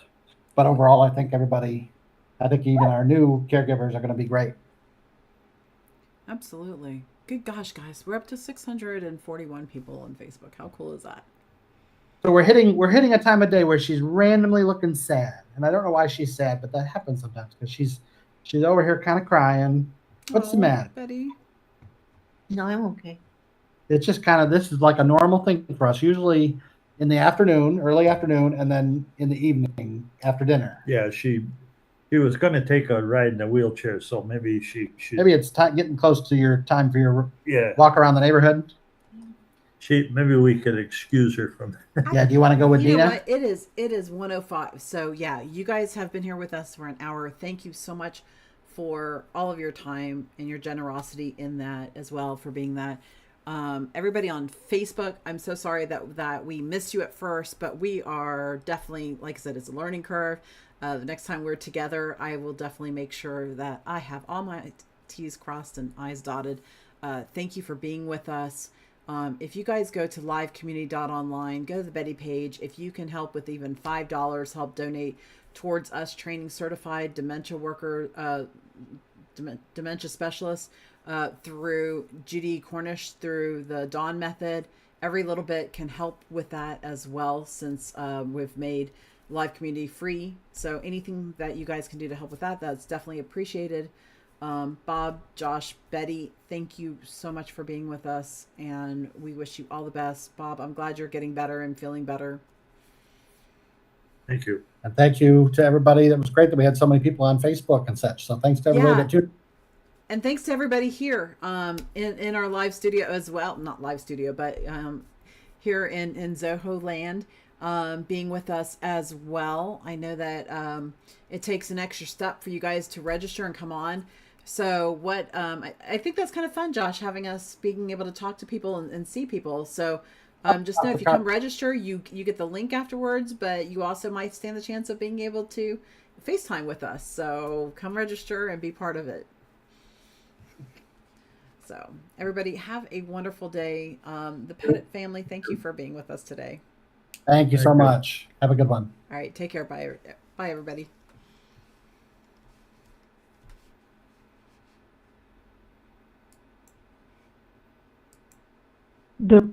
But overall, I think even our new caregivers are going to be great. Absolutely. Good gosh, guys, we're up to 641 people on Facebook. How cool is that? So we're hitting a time of day where she's randomly looking sad, and I don't know why she's sad, but that happens sometimes because she's over here kind of crying. What's the matter, Betty? No, I'm okay. It's just this is like a normal thing for us. Usually in the afternoon, early afternoon, and then in the evening after dinner. Yeah, she was going to take a ride in a wheelchair, so maybe maybe it's getting close to your time for your walk around the neighborhood. Maybe we could excuse her from that. Yeah, do you want to go with Dina? You know what? It is 1:05. So yeah, you guys have been here with us for an hour. Thank you so much for all of your time and your generosity in that as well, for being that. Everybody on Facebook, I'm so sorry that we missed you at first, but we are definitely, like I said, it's a learning curve. The next time we're together, I will definitely make sure that I have all my T's crossed and I's dotted. Thank you for being with us. If you guys go to livecommunity.online, go to the Betty page. If you can help with even $5, help donate towards us training certified dementia dementia specialists through Judy Cornish, through the Dawn method. Every little bit can help with that as well, since we've made Live Community free. So anything that you guys can do to help with that, that's definitely appreciated. Bob, Josh, Betty, thank you so much for being with us, and we wish you all the best. Bob, I'm glad you're getting better and feeling better. Thank you. And thank you to everybody. That was great that we had so many people on Facebook and such. So thanks to everybody that tuned. And thanks to everybody here in our live studio as well. Not live studio, but here in Zoho land. being with us as well. I know that it takes an extra step for you guys to register and come on. So what I think that's kind of fun, Josh, having us being able to talk to people and see people. So just know if you come register, you get the link afterwards, but you also might stand the chance of being able to FaceTime with us. So come register and be part of it. So everybody have a wonderful day. The Pettit family, thank you for being with us today. Thank you so much. Have a good one. All right, take care. Bye, everybody. The